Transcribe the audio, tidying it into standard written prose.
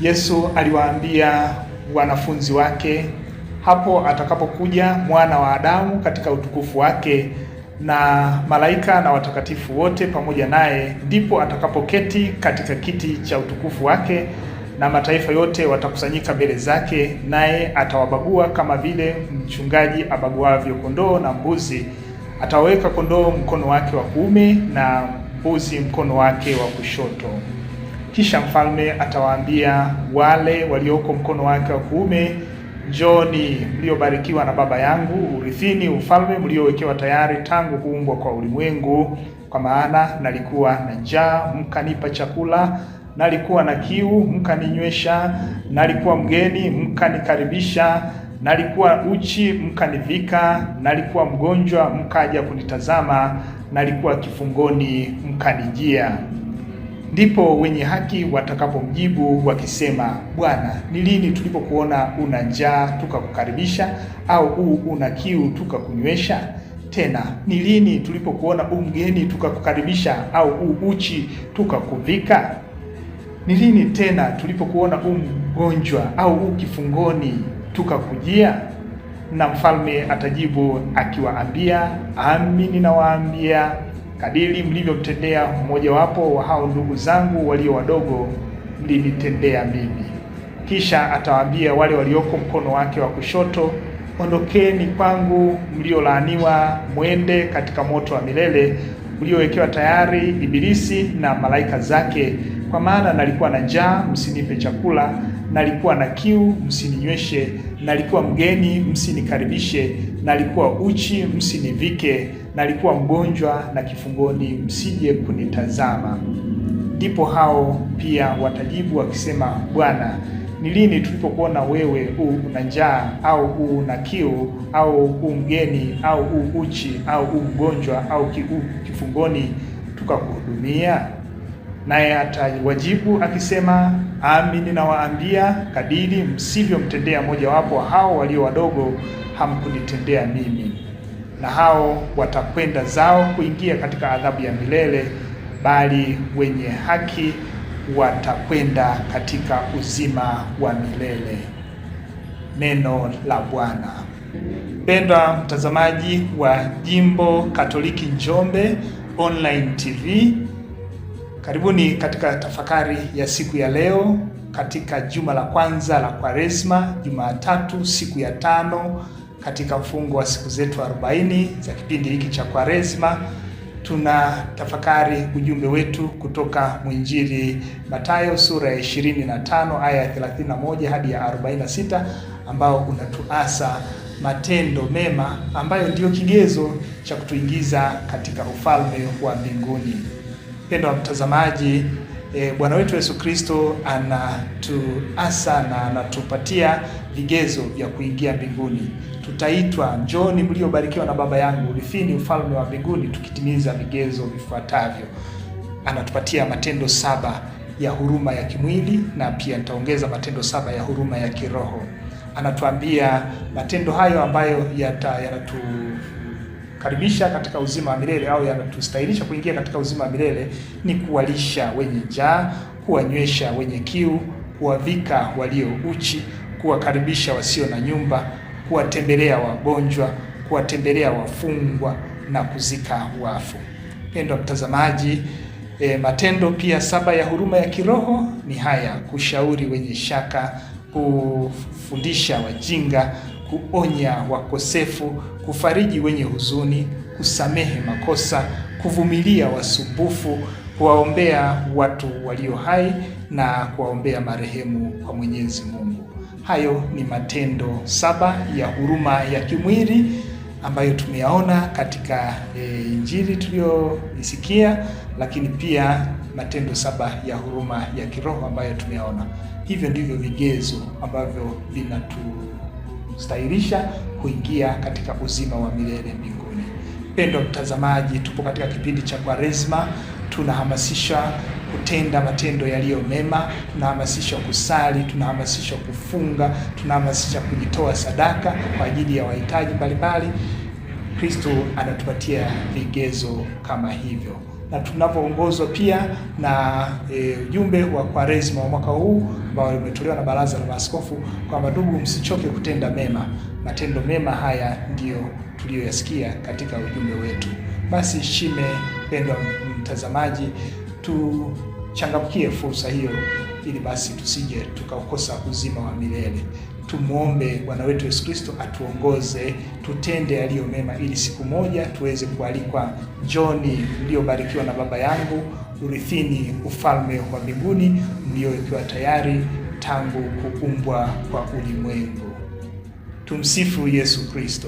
Yesu aliwaambia wanafunzi wake hapo atakapokuja mwana wa Adamu katika utukufu wake na malaika na watakatifu wote pamoja naye, ndipo atakapoketi katika kiti cha utukufu wake, na mataifa yote watakusanyika mbele zake, naye atawabagua kama vile mchungaji abaguavyo kondoo na mbuzi. Atawaweka kondoo mkono wake wa kuume na mbuzi mkono wake wa kushoto. Kisha mfalme atawaambia wale walioko mkono wake wa kuume, Njooni mliobarikiwa na Baba yangu, urithini ufalme mliowekewa tayari tangu kuumbwa kwa ulimwengu. Kwa maana nalikuwa na njaa, mkanipa chakula; nalikuwa na kiu, mkaninywesha; nalikuwa mgeni, mkanikaribisha; nalikuwa uchi, mkanivika; nalikuwa mgonjwa, mkaja kunitazama; nalikuwa kifungoni, mkanijia. Ndipo wenye haki watakapomjibu wakisema, Bwana, ni lini tulipokuona una njaa tukakukaribisha, au una kiu tukakunywesha? Tena ni lini tulipokuona mgeni tukakukaribisha, au uchi tukakuvika? Ni lini tena tulipokuona mgonjwa au kifungoni tukakujia? Na mfalme atajibu akiwaambia, Amini nawaambia, kadiri mlivyomtendea mmojawapo wa hao ndugu zangu walio wadogo, mlinitendea mimi. Kisha atawaambia wale walioko mkono wake wa kushoto, Ondokeni kwangu mliolaaniwa, mwende katika moto wa milele uliowekewa tayari Ibilisi na malaika zake. Kwa maana nalikuwa na njaa, msinipe chakula; nalikuwa na kiu, msininyweshe; nalikuwa mgeni, msinikaribishe; nalikuwa uchi, msinivike; nalikuwa mgonjwa na kifungoni, msije kunitazama. Ndipo hao pia watajibu wakisema, Bwana, ni lini tulipokuona wewe una njaa, au una kiu, au mgeni, au uchi, au mgonjwa, au kifungoni tukakuhudumia? Naye atawajibu akisema, Amini nawaambia, kadiri msivyomtendea mojawapo hao walio wadogo, hamkunitendea mimi. Na hao watakwenda zao kuingia katika adhabu ya milele, bali wenye haki watakwenda katika uzima wa milele. Neno la Bwana. Mpendwa mtazamaji wa Jimbo Katoliki Njombe Online TV, karibuni katika tafakari ya siku ya leo katika juma la kwanza la Kwaresma, Jumatatu, siku ya 5 katika mfungo wa siku zetu 40 za kipindi hiki cha Kwaresma. Tuna tafakari ujumbe wetu kutoka mwinjili Mathayo sura ya 25 aya ya 31 hadi ya 46, ambao unatuasa matendo mema ambayo ndiyo kigezo cha kutuingiza katika ufalme wa mbinguni. Mpendwa mtazamaji, Bwana wetu Yesu Kristo anatuasa na anatupatia vigezo vya kuingia mbinguni. Tutaitwa, Njooni mliobarikiwa na Baba yangu, urithini ufalme wa mbinguni, tukitimiza vigezo vifuatavyo. Anatupatia matendo 7 ya huruma ya kimwili, na pia nitaongeza matendo 7 ya huruma ya kiroho. Anatuambia matendo hayo ambayo yanatukaribisha katika uzima wa milele, au yanatustahilisha kuingia katika uzima wa milele, ni kuwalisha wenye njaa, kuwanywesha wenye kiu, kuwavika walio uchi, kuwakaribisha wasio na nyumba, kuwatembelea wagonjwa, kuwatembelea wafungwa na kuzika wafu. Mpendwa mtazamaji, matendo pia 7 ya huruma ya kiroho ni haya: kushauri wenye shaka, kufundisha wajinga, kuonya wakosefu, kufariji wenye huzuni, kusamehe makosa, kuvumilia wasumbufu, kuwaombea watu walio hai na kuwaombea marehemu kwa Mwenyezi Mungu. Hayo ni matendo 7 ya huruma ya kimwili ambayo tumeyaona katika Injili tuliyoisikia, lakini pia matendo 7 ya huruma ya kiroho ambayo tumeyaona. Hivyo ndivyo vigezo ambavyo vinatustahilisha kuingia katika uzima wa milele mbinguni. Mpendwa mtazamaji, tupo katika kipindi cha Kwaresma. Tunahamasishwa kutenda matendo yaliyo mema, tunahamasishwa kusali, tunahamasishwa kufunga, tunahamasishwa kujitoa sadaka kwa ajili ya wahitaji mbalimbali. Kristo anatupatia vigezo kama hivyo. na tunapoongozwa pia na ujumbe wa Kwaresma wa mwaka huu ambao umetolewa na Baraza la Maaskofu kwamba ndugu, msichoke kutenda mema. Matendo mema haya ndiyo tuliyoyasikia katika ujumbe wetu. Basi shime, pendwa mtazamaji, tuchangamkie fursa hiyo ili basi tusije tukaukosa uzima wa milele. Tumuombe Bwana wetu Yesu Kristo atuongoze tutende yaliyo mema, ili siku moja tuweze kualikwa, njoni mliobarikiwa na Baba yangu, urithini ufalme wa mbinguni mliowekewa tayari tangu kuumbwa kwa ulimwengu. Tumsifu Yesu Kristo.